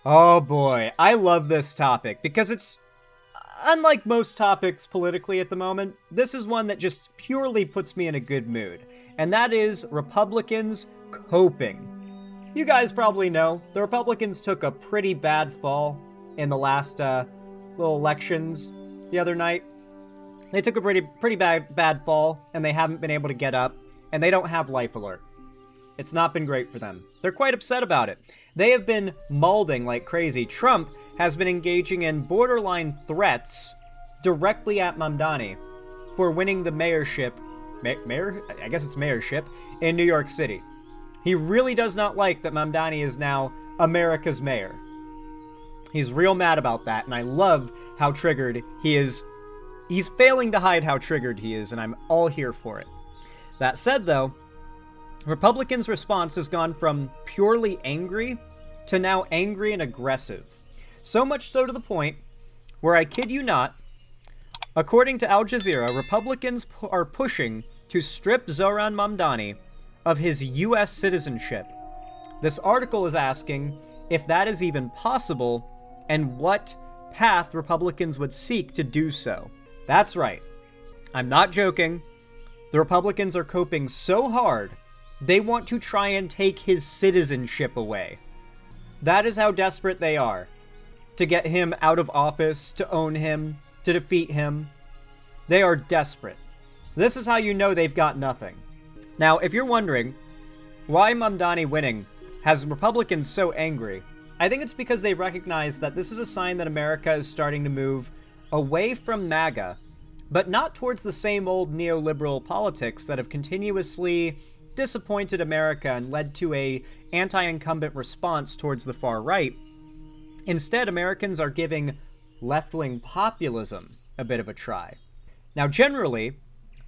Oh boy, I love this topic because it's unlike most topics politically at the moment. This is one that just purely puts me in a good mood, and that is Republicans coping. You guys probably know the Republicans took a pretty bad fall in the last little elections the other night. They took a pretty bad fall, and they haven't been able to get up, and they don't have Life Alert. It's not been great for them. They're quite upset about it. They have been mauling like crazy. Trump has been engaging in borderline threats directly at Mamdani for winning the mayorship, I guess it's mayorship, in New York City. He really does not like that Mamdani is now America's mayor. He's real mad about that, and I love how triggered he is. He's failing to hide how triggered he is, and I'm all here for it. That said, though, Republicans' response has gone from purely angry to now angry and aggressive. So much so to the point where, I kid you not, according to Al Jazeera, Republicans are pushing to strip Zoran Mamdani of his U.S. citizenship. This article is asking if that is even possible and what path Republicans would seek to do so. That's right. I'm not joking. The Republicans are coping so hard, they want to try and take his citizenship away. That is how desperate they are. To get him out of office, to own him, to defeat him. They are desperate. This is how you know they've got nothing. Now, if you're wondering why Mamdani winning has Republicans so angry, I think it's because they recognize that this is a sign that America is starting to move away from MAGA, but not towards the same old neoliberal politics that have continuously disappointed America and led to a anti-incumbent response towards the far right. Instead, Americans are giving left-wing populism a bit of a try. Now, generally,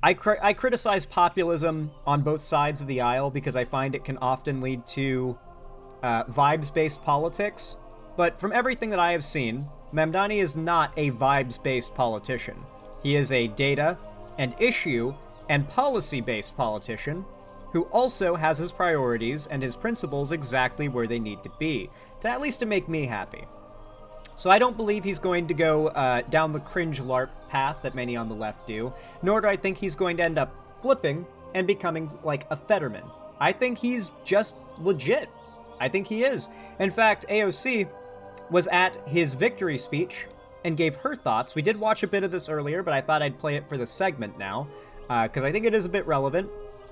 I criticize populism on both sides of the aisle because I find it can often lead to vibes-based politics, but from everything that I have seen, Mamdani is not a vibes-based politician. He is a data and issue and policy-based politician who also has his priorities and his principles exactly where they need to be, at least to make me happy. So I don't believe he's going to go down the cringe LARP path that many on the left do, nor do I think he's going to end up flipping and becoming like a Fetterman. I think he's just legit. I think he is. In fact, AOC was at his victory speech and gave her thoughts. We did watch a bit of this earlier, but I thought I'd play it for the segment now, because I think it is a bit relevant,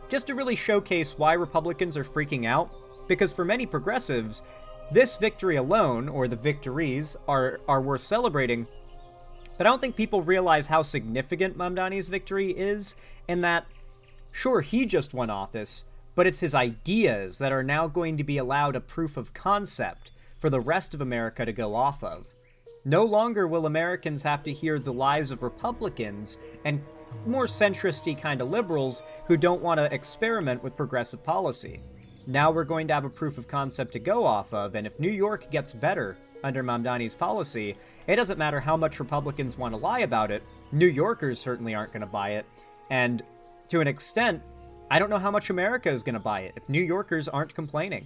just to really showcase why Republicans are freaking out, because for many progressives, this victory alone, or the victories, are worth celebrating, but I don't think people realize how significant Mamdani's victory is, and that, sure, he just won office, but it's his ideas that are now going to be allowed a proof of concept for the rest of America to go off of. No longer will Americans have to hear the lies of Republicans and more centrist-y kind of liberals who don't want to experiment with progressive policy. Now we're going to have a proof of concept to go off of, and if New York gets better under Mamdani's policy, it doesn't matter how much Republicans want to lie about it, New Yorkers certainly aren't going to buy it, and to an extent, I don't know how much America is going to buy it if New Yorkers aren't complaining.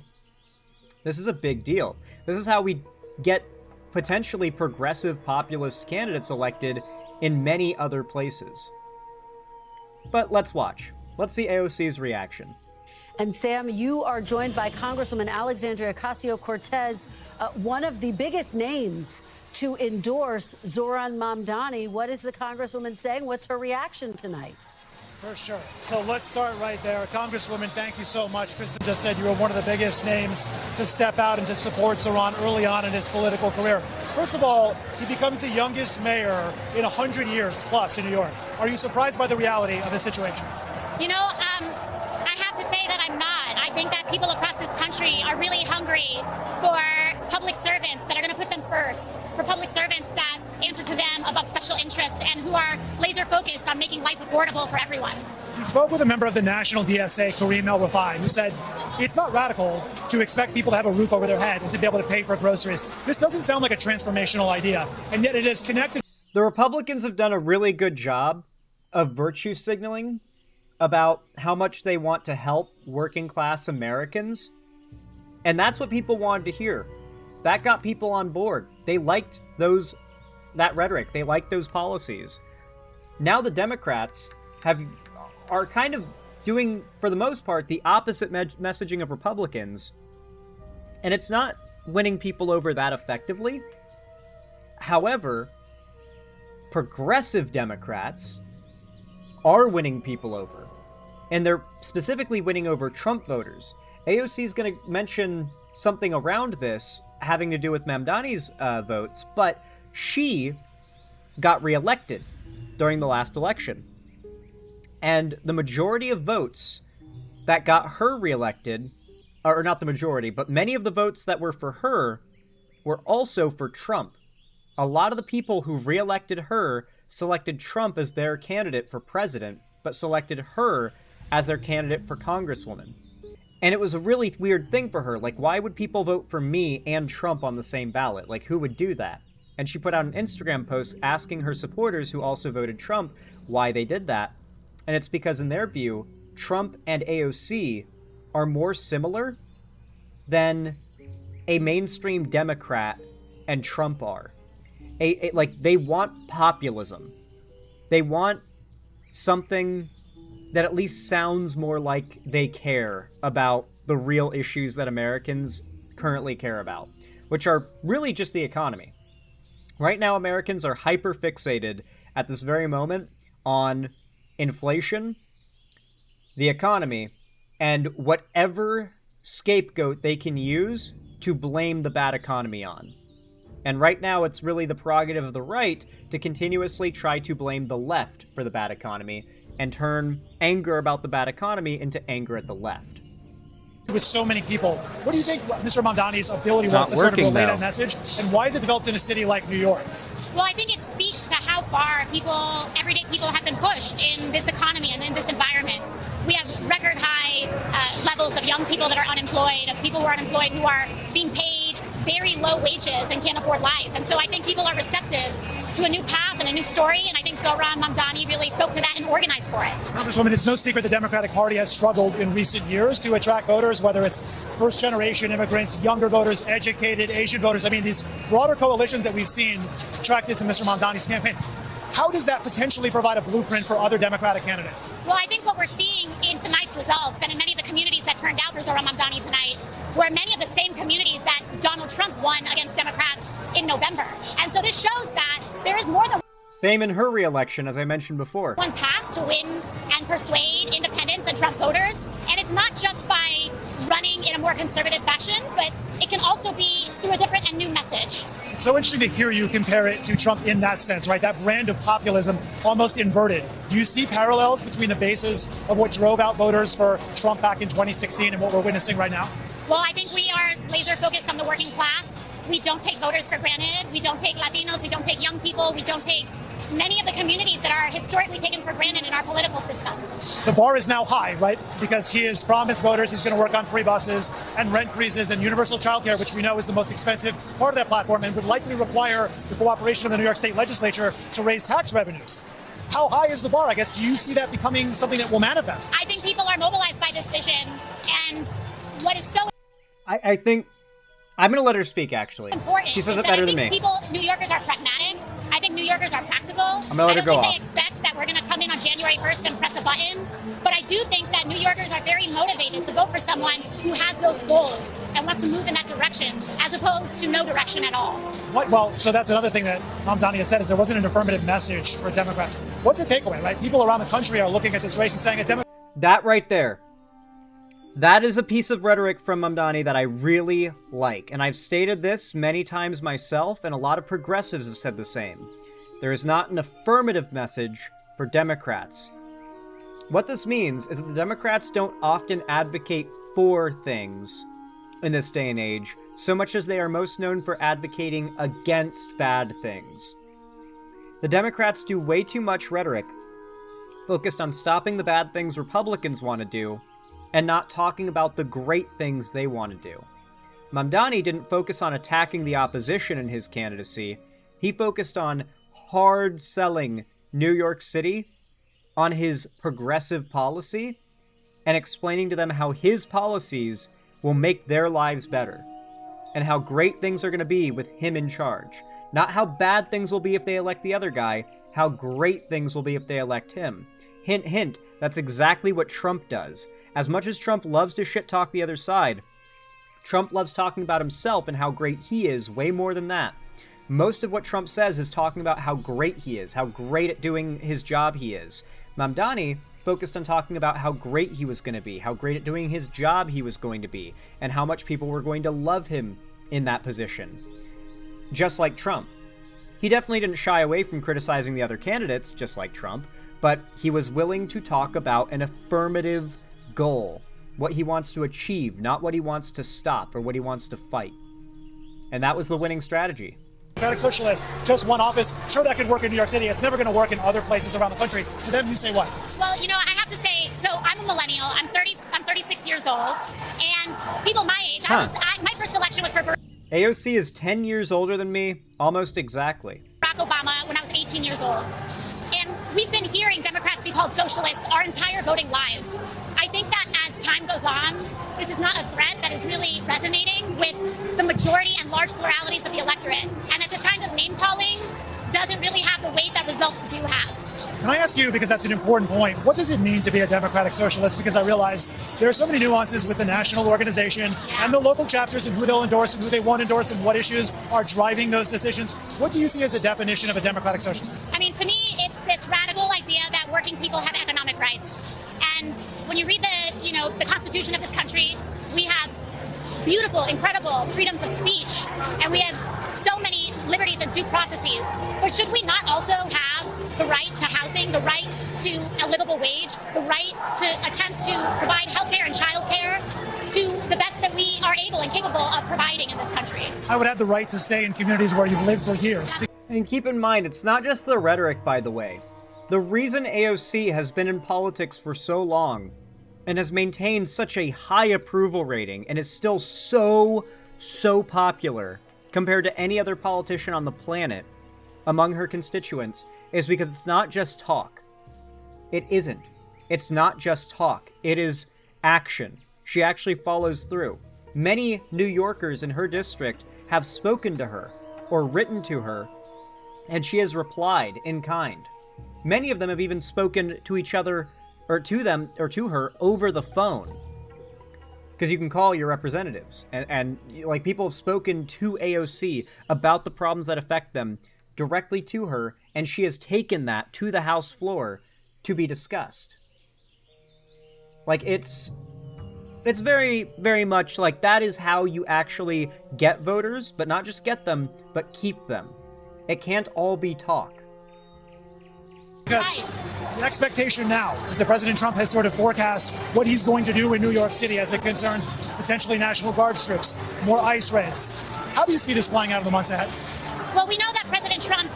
This is a big deal. This is how we get potentially progressive populist candidates elected in many other places. But let's watch. Let's see AOC's reaction. And Sam, you are joined by Congresswoman Alexandria Ocasio-Cortez, one of the biggest names to endorse Zoran Mamdani. What is the Congresswoman saying? What's her reaction tonight? For sure. So let's start right there. Congresswoman, thank you so much. Kristen just said you were one of the biggest names to step out and to support Zoran early on in his political career. First of all, he becomes the youngest mayor in 100 years plus in New York. Are you surprised by the reality of the situation? You know, I have to say that I'm not. I think that people across this country are really hungry for public servants that are going to put them first, for public servants that answer to them above special interests and who are laser focused on making life affordable for everyone. You spoke with a member of the National DSA, Kareem El-Rafai, who said it's not radical to expect people to have a roof over their head and to be able to pay for groceries. This doesn't sound like a transformational idea, and yet it is connected. The Republicans have done a really good job of virtue signaling about how much they want to help working class Americans. And that's what people wanted to hear. that got people on board. They liked that rhetoric. They liked those policies. Now the Democrats are kind of doing, for the most part, the opposite messaging of Republicans, and it's not winning people over that effectively. However, progressive Democrats are winning people over, and they're specifically winning over Trump voters. AOC is going to mention something around this having to do with Mamdani's votes, but she got reelected during the last election. And the majority of votes that got her reelected, or not the majority, but many of the votes that were for her were also for Trump. A lot of the people who reelected her selected Trump as their candidate for president, but selected her as their candidate for congresswoman. And it was a really weird thing for her. Like, why would people vote for me and Trump on the same ballot? Like, who would do that? And she put out an Instagram post asking her supporters who also voted Trump why they did that. And it's because in their view, Trump and AOC are more similar than a mainstream Democrat and Trump are. Like, they want populism. They want something that at least sounds more like they care about the real issues that Americans currently care about, which are really just the economy. Right now, Americans are hyper-fixated at this very moment on inflation, the economy, and whatever scapegoat they can use to blame the bad economy on. And right now, it's really the prerogative of the right to continuously try to blame the left for the bad economy and turn anger about the bad economy into anger at the left. With so many people, what do you think Mr. Mamdani's ability was to sort of relay that message, and why is it developed in a city like New York? Well, I think it speaks to how far everyday people have been pushed in this economy and in this environment. We have record high levels of young people that are unemployed, of people who are unemployed who are being paid very low wages and can't afford life. And so I think people are receptive to a new path and a new story, and I think Zohran Mamdani really spoke to that and organized for it. Congresswoman, it's no secret the Democratic Party has struggled in recent years to attract voters, whether it's first-generation immigrants, younger voters, educated Asian voters. I mean, these broader coalitions that we've seen attracted to Mr. Mamdani's campaign. How does that potentially provide a blueprint for other Democratic candidates? Well, I think what we're seeing in tonight's results and in many of the communities that turned out for Zohran Mamdani tonight were many of the same communities that Donald Trump won against Democrats in November. And so this shows that there is more than same in her re-election, as I mentioned before. one path to win and persuade independents and Trump voters. And it's not just by running in a more conservative fashion, but it can also be through a different and new message. It's so interesting to hear you compare it to Trump in that sense, right? That brand of populism almost inverted. Do you see parallels between the basis of what drove out voters for Trump back in 2016 and what we're witnessing right now? Well, I think we are laser focused on the working class. We don't take voters for granted. We don't take Latinos. We don't take young people. We don't take many of the communities that are historically taken for granted in our political system. The bar is now high, right? Because he has promised voters he's going to work on free buses and rent freezes and universal childcare, which we know is the most expensive part of that platform and would likely require the cooperation of the New York State legislature to raise tax revenues. How high is the bar, I guess? Do you see that becoming something that will manifest? I think people are mobilized by this vision. And what is so I think I'm going to let her speak, actually. important She says is it that better I than think me. New Yorkers are pragmatic. I think New Yorkers are practical. I'm going to let her go I don't off. think they expect that we're going to come in on January 1st and press a button. But I do think that New Yorkers are very motivated to vote for someone who has those goals and wants to move in that direction, as opposed to no direction at all. Well, so that's another thing that Mamdani has said is there wasn't an affirmative message for Democrats. What's the takeaway, right? People around the country are looking at this race and saying a Democrat. That right there. That is a piece of rhetoric from Mamdani that I really like, and I've stated this many times myself, and a lot of progressives have said the same. There is not an affirmative message for Democrats. What this means is that the Democrats don't often advocate for things in this day and age, so much as they are most known for advocating against bad things. The Democrats do way too much rhetoric focused on stopping the bad things Republicans want to do, and not talking about the great things they want to do. Mamdani didn't focus on attacking the opposition in his candidacy. He focused on hard-selling New York City on his progressive policy and explaining to them how his policies will make their lives better. and how great things are going to be with him in charge. Not how bad things will be if they elect the other guy, how great things will be if they elect him. Hint, hint, that's exactly what Trump does. As much as Trump loves to shit-talk the other side, Trump loves talking about himself and how great he is way more than that. Most of what Trump says is talking about how great he is, how great at doing his job he is. Mamdani focused on talking about how great he was going to be, how great at doing his job he was going to be, and how much people were going to love him in that position. Just like Trump. He definitely didn't shy away from criticizing the other candidates, just like Trump, but he was willing to talk about an affirmative goal, what he wants to achieve, not what he wants to stop or what he wants to fight. And that was the winning strategy. Democratic Socialist, just one office. Sure, that could work in New York City. It's never going to work in other places around the country. To them, you say what? Well, you know, I have to say, so I'm a millennial. I'm 36 years old, and people my age, my first election was for AOC is 10 years older than me, almost exactly. Barack Obama when I was 18 years old. And we've been hearing Democrats be called socialists our entire voting lives. I think that as time goes on, this is not a threat that is really resonating with the majority and large pluralities of the electorate. And that this kind of name-calling doesn't really have the weight that results do have. Can I ask you, because that's an important point, what does it mean to be a Democratic Socialist? Because I realize there are so many nuances with the national organization and the local chapters and who they'll endorse and who they won't endorse and what issues are driving those decisions. What do you see as the definition of a Democratic Socialist? I mean, to me, it's this radical idea that working people have economic rights. And when you read the Constitution of this country, we have beautiful, incredible freedoms of speech, and we have so many liberties and due processes. But should we not also have the right to housing, the right to a livable wage, the right to attempt to provide health care and child care to the best that we are able and capable of providing in this country? I would have the right to stay in communities where you've lived for years. And keep in mind, it's not just the rhetoric, by the way. The reason AOC has been in politics for so long and has maintained such a high approval rating and is still so popular compared to any other politician on the planet among her constituents is because it's not just talk. It isn't. It's not just talk. It is action. She actually follows through. Many New Yorkers in her district have spoken to her or written to her, and she has replied in kind. Many of them have even spoken to each other or to them or to her over the phone, because you can call your representatives, and like people have spoken to AOC about the problems that affect them directly to her, and she has taken that to the House floor to be discussed. Like it's very, very much like that is how you actually get voters, but not just get them, but keep them. It can't all be talk. Because the expectation now is that President Trump has sort of forecast what he's going to do in New York City as it concerns potentially National Guard strips, more ICE raids. How do you see this playing out in the months ahead? Well, we know that President Trump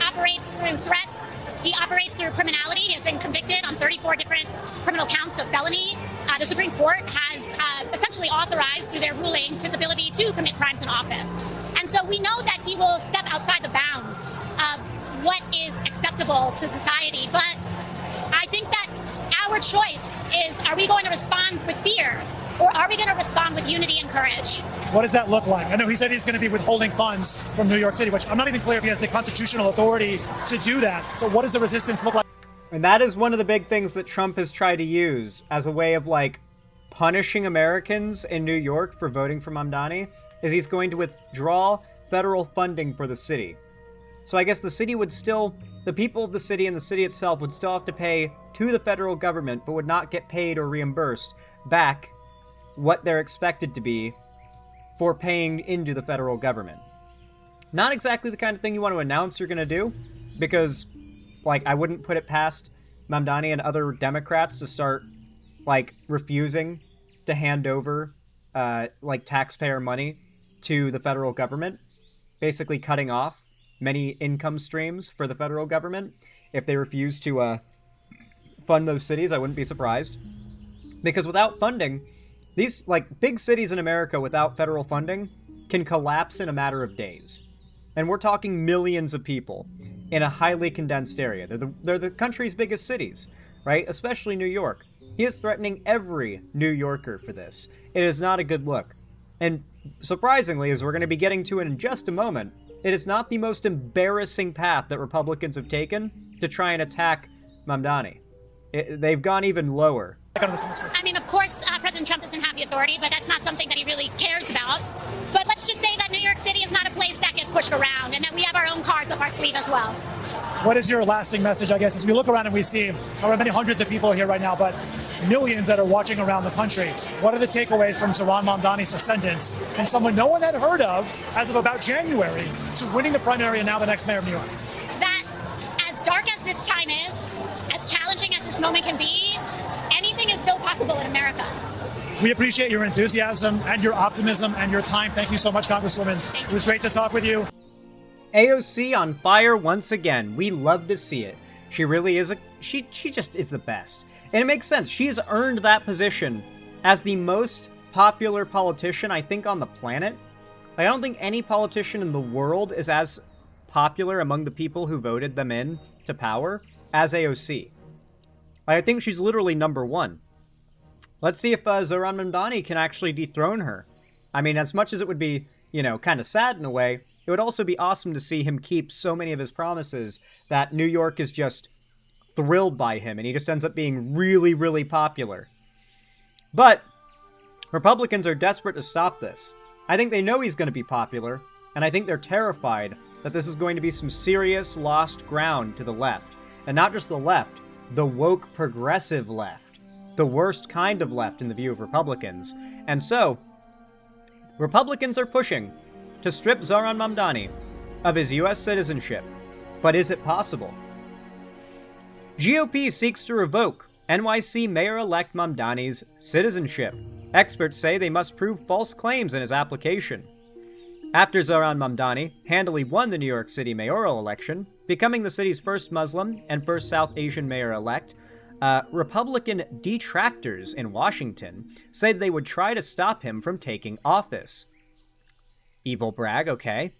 operates through threats. He operates through criminality. He has been convicted on 34 different criminal counts of felony. The Supreme Court has essentially authorized through their rulings his ability to commit crimes in office. And so we know that he will step outside the bounds of what is acceptable to society. But I think that our choice is, are we going to respond with fear, or are we going to respond with unity and courage? What does that look like? I know he said he's going to be withholding funds from New York City, which I'm not even clear if he has the constitutional authority to do that. But what does the resistance look like? And that is one of the big things that Trump has tried to use as a way of, like, punishing Americans in New York for voting for Mamdani, is he's going to withdraw federal funding for the city. So I guess the city would still, the people of the city and the city itself would still have to pay to the federal government, but would not get paid or reimbursed back what they're expected to be for paying into the federal government. Not exactly the kind of thing you want to announce you're going to do, because, like, I wouldn't put it past Mamdani and other Democrats to start, like, refusing to hand over, like, taxpayer money to the federal government, basically cutting off many income streams for the federal government. If they refuse to fund those cities, I wouldn't be surprised. Because without funding, these, like, big cities in America without federal funding can collapse in a matter of days. And we're talking millions of people in a highly condensed area. They're the country's biggest cities, right? Especially New York. He is threatening every New Yorker for this. It is not a good look. And surprisingly, as we're going to be getting to it in just a moment, it is not the most embarrassing path that Republicans have taken to try and attack Mamdani. They've gone even lower. I mean, of course, President Trump doesn't have the authority, but that's not something that he really cares about. But let's just say that New York City is not a place that gets pushed around, and that we have our own cards up our sleeve as well. What is your lasting message, I guess, as we look around and we see many hundreds of people here right now, but millions that are watching around the country? What are the takeaways from Zohran Mamdani's ascendance from someone no one had heard of as of about January to winning the primary and now the next mayor of New York? That as dark as this time is, as challenging as this moment can be, anything is still possible in America. We appreciate your enthusiasm and your optimism and your time. Thank you so much, Congresswoman. It was great to talk with you. AOC on fire once again. We love to see it. She really is she just is the best. And it makes sense. She's earned that position as the most popular politician, I think, on the planet. I don't think any politician in the world is as popular among the people who voted them in to power as AOC. I think she's literally number one. Let's see if Zohran Mamdani can actually dethrone her. I mean, as much as it would be, kind of sad in a way, it would also be awesome to see him keep so many of his promises that New York is just thrilled by him, and he just ends up being really, really popular. But Republicans are desperate to stop this. I think they know he's going to be popular, and I think they're terrified that this is going to be some serious lost ground to the left. And not just the left, the woke progressive left. The worst kind of left in the view of Republicans. And so, Republicans are pushing to strip Zohran Mamdani of his U.S. citizenship. But is it possible? GOP seeks to revoke NYC Mayor-elect Mamdani's citizenship. Experts say they must prove false claims in his application. After Zohran Mamdani handily won the New York City mayoral election, becoming the city's first Muslim and first South Asian mayor-elect, Republican detractors in Washington said they would try to stop him from taking office. Evil brag, okay.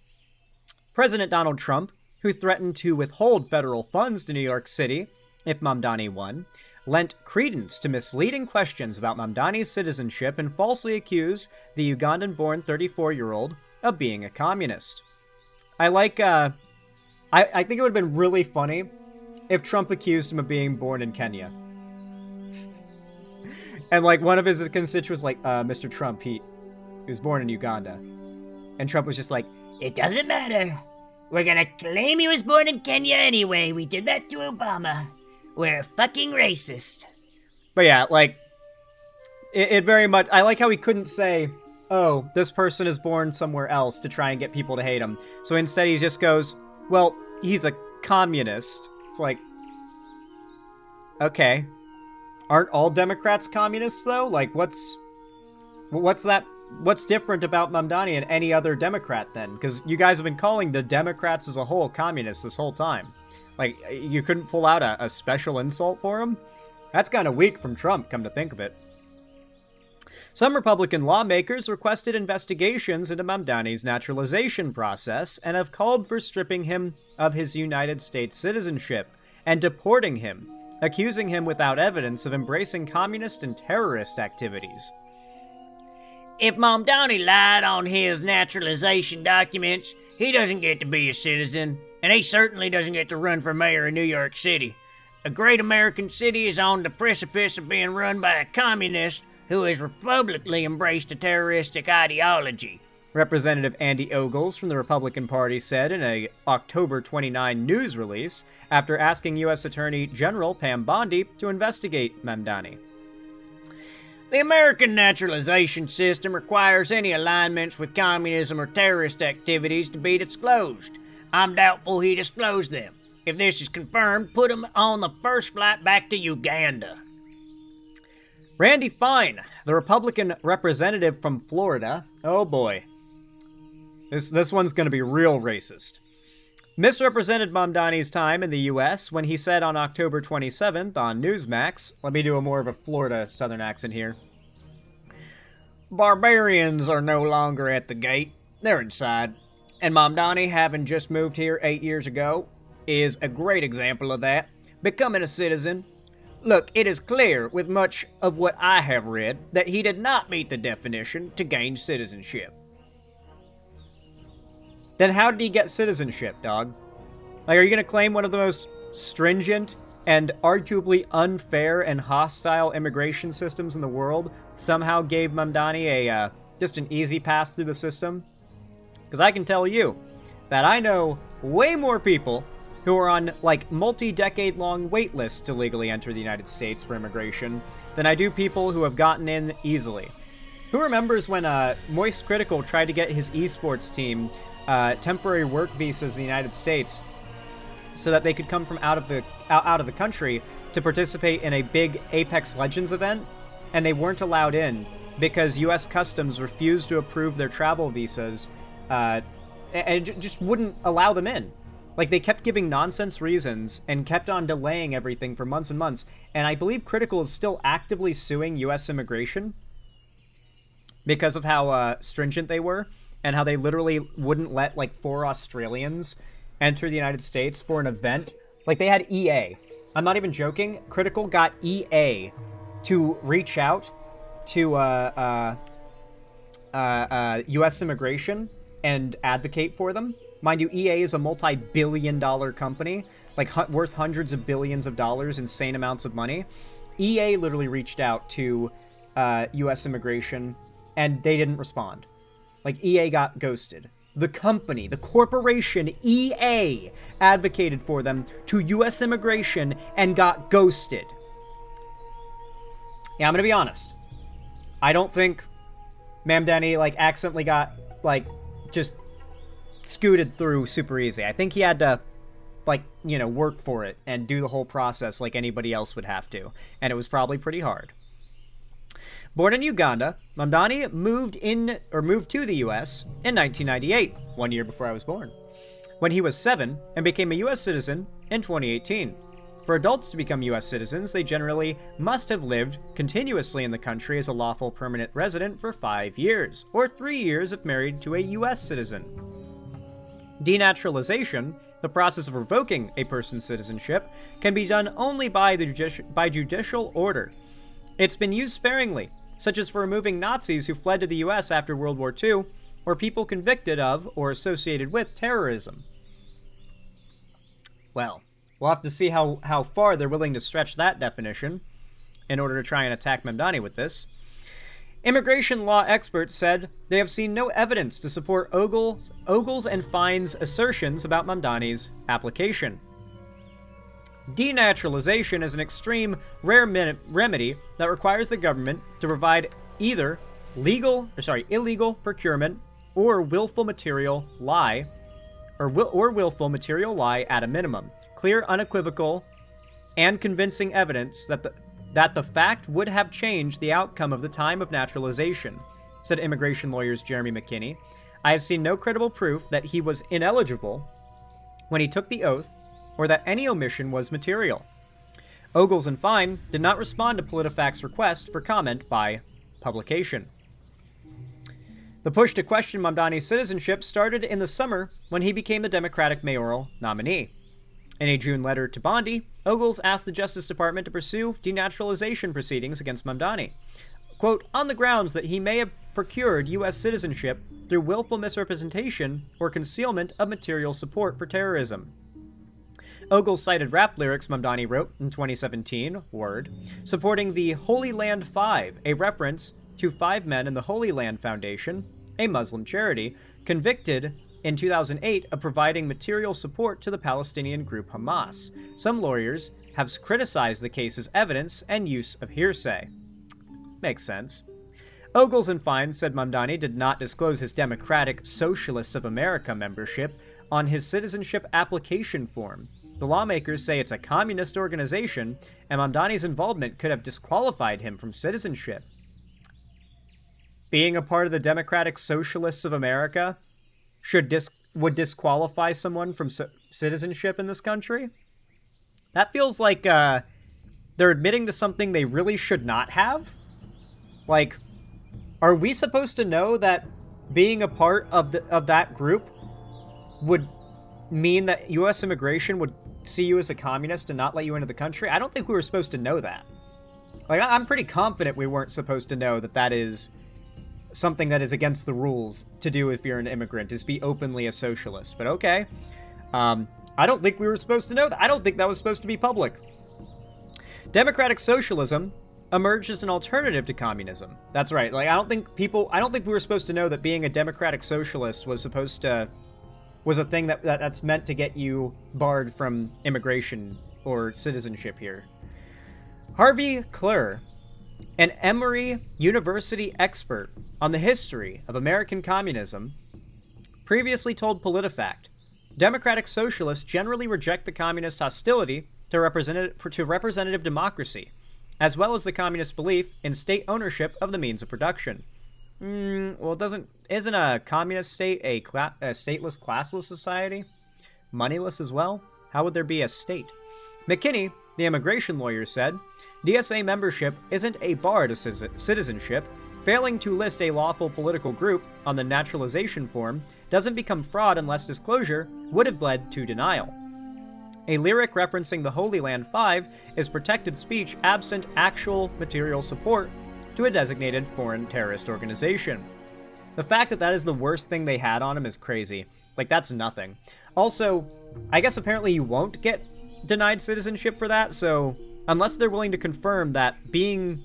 President Donald Trump, who threatened to withhold federal funds to New York City if Mamdani won, lent credence to misleading questions about Mamdani's citizenship and falsely accused the Ugandan-born 34-year-old of being a communist. I think it would have been really funny if Trump accused him of being born in Kenya. And one of his constituents was like, Mr. Trump, he was born in Uganda. And Trump was just like, it doesn't matter. We're gonna claim he was born in Kenya anyway. We did that to Obama. We're fucking racist. But yeah, it very much, I like how he couldn't say, oh, this person is born somewhere else to try and get people to hate him. So instead he just goes, well, he's a communist. It's like, okay. Aren't all Democrats communists, though? What's different about Mamdani and any other Democrat, then? Because you guys have been calling the Democrats as a whole communists this whole time. You couldn't pull out a special insult for him? That's kind of weak from Trump, come to think of it. Some Republican lawmakers requested investigations into Mamdani's naturalization process and have called for stripping him of his United States citizenship and deporting him, accusing him without evidence of embracing communist and terrorist activities. If Mamdani lied on his naturalization documents, he doesn't get to be a citizen, and he certainly doesn't get to run for mayor of New York City. A great American city is on the precipice of being run by a communist who has publicly embraced a terroristic ideology. Representative Andy Ogles from the Republican Party said in a October 29 news release after asking U.S. Attorney General Pam Bondi to investigate Mamdani. The American naturalization system requires any alignments with communism or terrorist activities to be disclosed. I'm doubtful he disclosed them. If this is confirmed, put him on the first flight back to Uganda. Randy Fine, the Republican representative from Florida, oh boy, this one's going to be real racist, misrepresented Mamdani's time in the U.S. when he said on October 27th on Newsmax, let me do a more of a Florida southern accent here, "Barbarians are no longer at the gate, they're inside, and Mamdani, having just moved here 8 years ago, is a great example of that, becoming a citizen. Look, it is clear with much of what I have read that he did not meet the definition to gain citizenship. then how did he get citizenship, dog? Like, are you going to claim one of the most stringent and arguably unfair and hostile immigration systems in the world somehow gave Mamdani a just an easy pass through the system? Because I can tell you that I know way more people who are on, like, multi-decade-long wait lists to legally enter the United States for immigration than I do people who have gotten in easily. Who remembers when Moist Critical tried to get his esports team temporary work visas in the United States so that they could come from out of the country to participate in a big Apex Legends event, and they weren't allowed in because U.S. Customs refused to approve their travel visas and just wouldn't allow them in. Like, they kept giving nonsense reasons and kept on delaying everything for months and months, and I believe Critical is still actively suing U.S. immigration because of how stringent they were, and how they literally wouldn't let, like, 4 Australians enter the United States for an event. Like, they had EA. I'm not even joking. Critical got EA to reach out to U.S. immigration and advocate for them. Mind you, EA is a multi-billion-dollar company, like, worth hundreds of billions of dollars, insane amounts of money. EA literally reached out to U.S. immigration, and they didn't respond. Like, EA got ghosted. The company, the corporation, EA, advocated for them to U.S. immigration and got ghosted. Yeah, I'm gonna be honest. I don't think Mamdani, like, accidentally got, like, just scooted through super easy. I think he had to, like, you know, work for it and do the whole process like anybody else would have to. And it was probably pretty hard. Born in Uganda, Mamdani moved to the U.S. in 1998, 1 year before I was born, when he was 7, and became a U.S. citizen in 2018. For adults to become U.S. citizens, they generally must have lived continuously in the country as a lawful permanent resident for 5 years, or 3 years if married to a U.S. citizen. Denaturalization, the process of revoking a person's citizenship, can be done only by judicial order. It's been used sparingly, such as for removing Nazis who fled to the U.S. after World War II, or people convicted of or associated with terrorism. Well, we'll have to see how far they're willing to stretch that definition in order to try and attack Mamdani with this. Immigration law experts said they have seen no evidence to support Ogles and Fine's assertions about Mamdani's application. Denaturalization is an extreme, rare remedy that requires the government to provide either illegal procurement or willful material lie, or willful material lie at a minimum. Clear, unequivocal, and convincing evidence that the fact would have changed the outcome of the time of naturalization, said immigration lawyers Jeremy McKinney. I have seen no credible proof that he was ineligible when he took the oath, or that any omission was material. Ogles and Fine did not respond to PolitiFact's request for comment by publication. The push to question Mamdani's citizenship started in the summer when he became the Democratic mayoral nominee. In a June letter to Bondi, Ogles asked the Justice Department to pursue denaturalization proceedings against Mamdani, quote, on the grounds that he may have procured U.S. citizenship through willful misrepresentation or concealment of material support for terrorism. Ogles cited rap lyrics Mamdani wrote in 2017, Word, supporting the Holy Land Five, a reference to 5 men in the Holy Land Foundation, a Muslim charity, convicted in 2008 of providing material support to the Palestinian group Hamas. Some lawyers have criticized the case's evidence and use of hearsay. Makes sense. Ogles and Fine said Mamdani did not disclose his Democratic Socialists of America membership on his citizenship application form. The lawmakers say it's a communist organization, and Mamdani's involvement could have disqualified him from citizenship. Being a part of the Democratic Socialists of America would disqualify someone from citizenship in this country? That feels like they're admitting to something they really should not have. Like, are we supposed to know that being a part of that group would mean that U.S. immigration would see you as a communist and not let you into the country? I don't think we were supposed to know that. Like, I'm pretty confident we weren't supposed to know that is something that is against the rules to do if you're an immigrant, is be openly a socialist. But okay. I don't think we were supposed to know that. I don't think that was supposed to be public. Democratic socialism emerged as an alternative to communism. That's right. Like, I don't think we were supposed to know that being a democratic socialist was a thing that's meant to get you barred from immigration or citizenship here. Harvey Klur, an Emory University expert on the history of American communism, previously told PolitiFact, Democratic socialists generally reject the communist hostility to representative democracy, as well as the communist belief in state ownership of the means of production. Well, isn't a communist state a stateless, classless society? Moneyless as well? How would there be a state? McKinney, the immigration lawyer, said, DSA membership isn't a bar to citizenship. Failing to list a lawful political group on the naturalization form doesn't become fraud unless disclosure would have led to denial. A lyric referencing the Holy Land Five is protected speech absent actual material support to a designated foreign terrorist organization. The fact that that is the worst thing they had on him is crazy. Like, that's nothing. Also, I guess apparently you won't get denied citizenship for that, so unless they're willing to confirm that being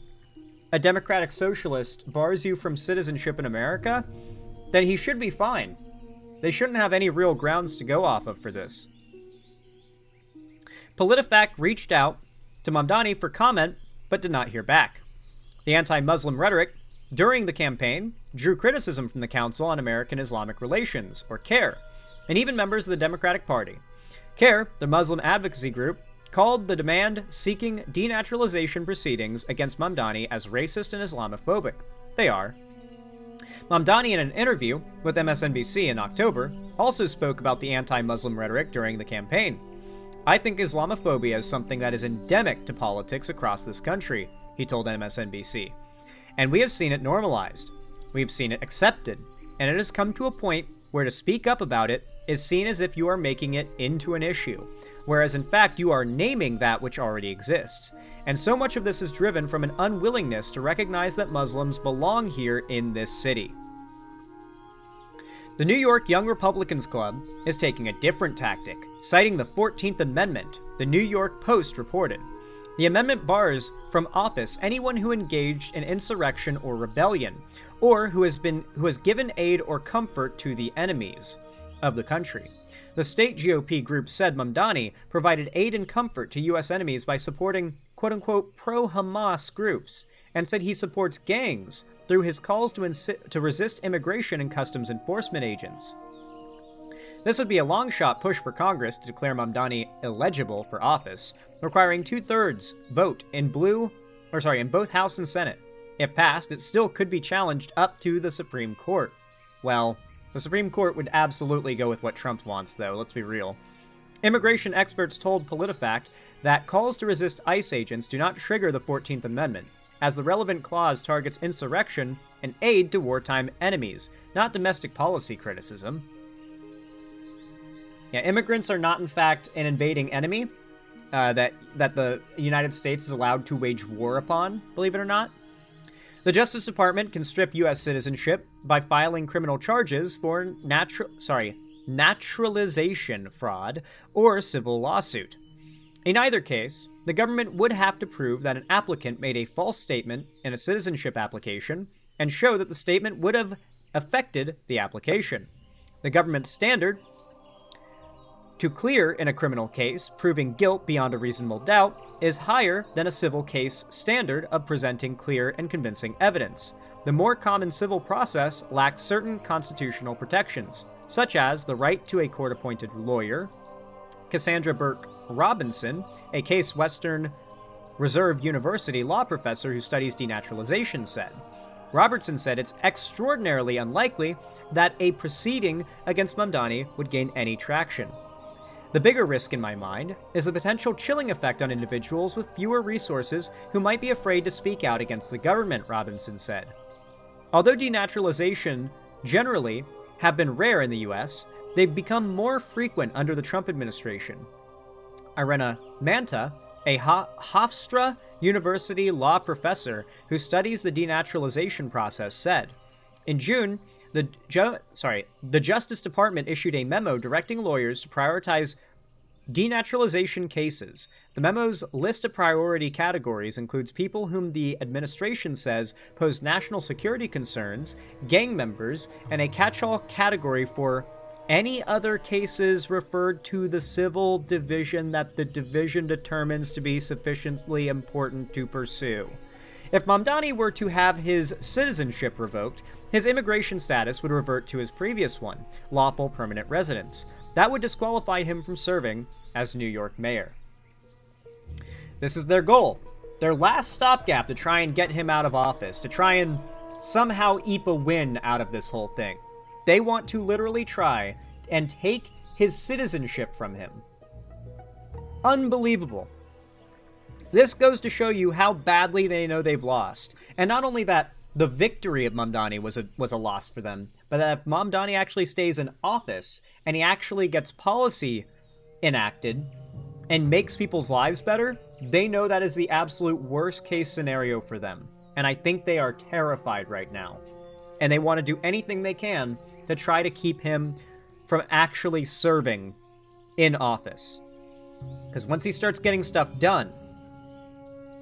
a democratic socialist bars you from citizenship in America, then he should be fine. They shouldn't have any real grounds to go off of for this. PolitiFact reached out to Mamdani for comment, but did not hear back. The anti-Muslim rhetoric during the campaign drew criticism from the Council on American Islamic Relations, or CAIR, and even members of the Democratic Party. CAIR, the Muslim advocacy group, called the demand-seeking denaturalization proceedings against Mamdani as racist and Islamophobic. They are. Mamdani, in an interview with MSNBC in October, also spoke about the anti-Muslim rhetoric during the campaign. I think Islamophobia is something that is endemic to politics across this country, he told MSNBC. And we have seen it normalized. We've seen it accepted. And it has come to a point where to speak up about it is seen as if you are making it into an issue, whereas in fact you are naming that which already exists. And so much of this is driven from an unwillingness to recognize that Muslims belong here in this city. The New York Young Republicans Club is taking a different tactic, citing the 14th Amendment, the New York Post reported. The amendment bars from office anyone who engaged in insurrection or rebellion, or who has given aid or comfort to the enemies of the country. The state GOP group said Mamdani provided aid and comfort to U.S. enemies by supporting quote-unquote pro-Hamas groups, and said he supports gangs through his calls to resist immigration and customs enforcement agents. This would be a long-shot push for Congress to declare Mamdani illegible for office, requiring 2/3 vote in both House and Senate. If passed, it still could be challenged up to the Supreme Court. Well, the Supreme Court would absolutely go with what Trump wants, though, let's be real. Immigration experts told PolitiFact that calls to resist ICE agents do not trigger the 14th Amendment, as the relevant clause targets insurrection and aid to wartime enemies, not domestic policy criticism. Yeah, immigrants are not, in fact, an invading enemy that the United States is allowed to wage war upon, believe it or not. The Justice Department can strip U.S. citizenship by filing criminal charges for naturalization fraud or civil lawsuit. In either case, the government would have to prove that an applicant made a false statement in a citizenship application and show that the statement would have affected the application. The government's standard to clear in a criminal case, proving guilt beyond a reasonable doubt, is higher than a civil case standard of presenting clear and convincing evidence. The more common civil process lacks certain constitutional protections, such as the right to a court-appointed lawyer. Cassandra Burke Robinson, a Case Western Reserve University law professor who studies denaturalization, said. Robertson said it's extraordinarily unlikely that a proceeding against Mamdani would gain any traction. The bigger risk in my mind is the potential chilling effect on individuals with fewer resources who might be afraid to speak out against the government, Robinson said. Although denaturalization generally have been rare in the U.S., they've become more frequent under the Trump administration. Irena Manta, a Hofstra University law professor who studies the denaturalization process, said, In June, the Justice Department issued a memo directing lawyers to prioritize denaturalization cases. The memo's list of priority categories includes people whom the administration says pose national security concerns, gang members, and a catch-all category for any other cases referred to the civil division that the division determines to be sufficiently important to pursue. If Mamdani were to have his citizenship revoked, his immigration status would revert to his previous one, lawful permanent residence. That would disqualify him from serving as New York mayor. This is their goal, their last stopgap to try and get him out of office, to try and somehow eke a win out of this whole thing. They want to literally try and take his citizenship from him. Unbelievable. This goes to show you how badly they know they've lost. And not only that, the victory of Mamdani was a loss for them, but that if Mamdani actually stays in office and he actually gets policy enacted and makes people's lives better, they know that is the absolute worst case scenario for them. And I think they are terrified right now. And they want to do anything they can to try to keep him from actually serving in office. Because once he starts getting stuff done,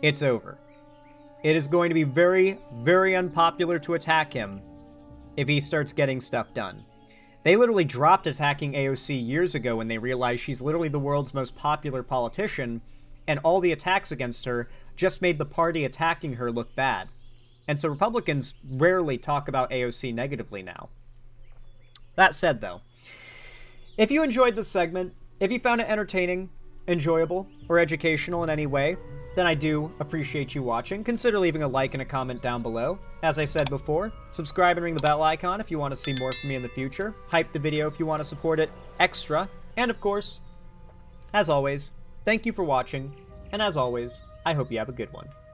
it's over. It is going to be very, very unpopular to attack him if he starts getting stuff done. They literally dropped attacking AOC years ago when they realized she's literally the world's most popular politician, and all the attacks against her just made the party attacking her look bad. And so Republicans rarely talk about AOC negatively now. That said, though, if you enjoyed this segment, if you found it entertaining, enjoyable, or educational in any way, then I do appreciate you watching. Consider leaving a like and a comment down below. As I said before, subscribe and ring the bell icon if you want to see more from me in the future. Hype the video if you want to support it extra. And of course, as always, thank you for watching, and as always, I hope you have a good one.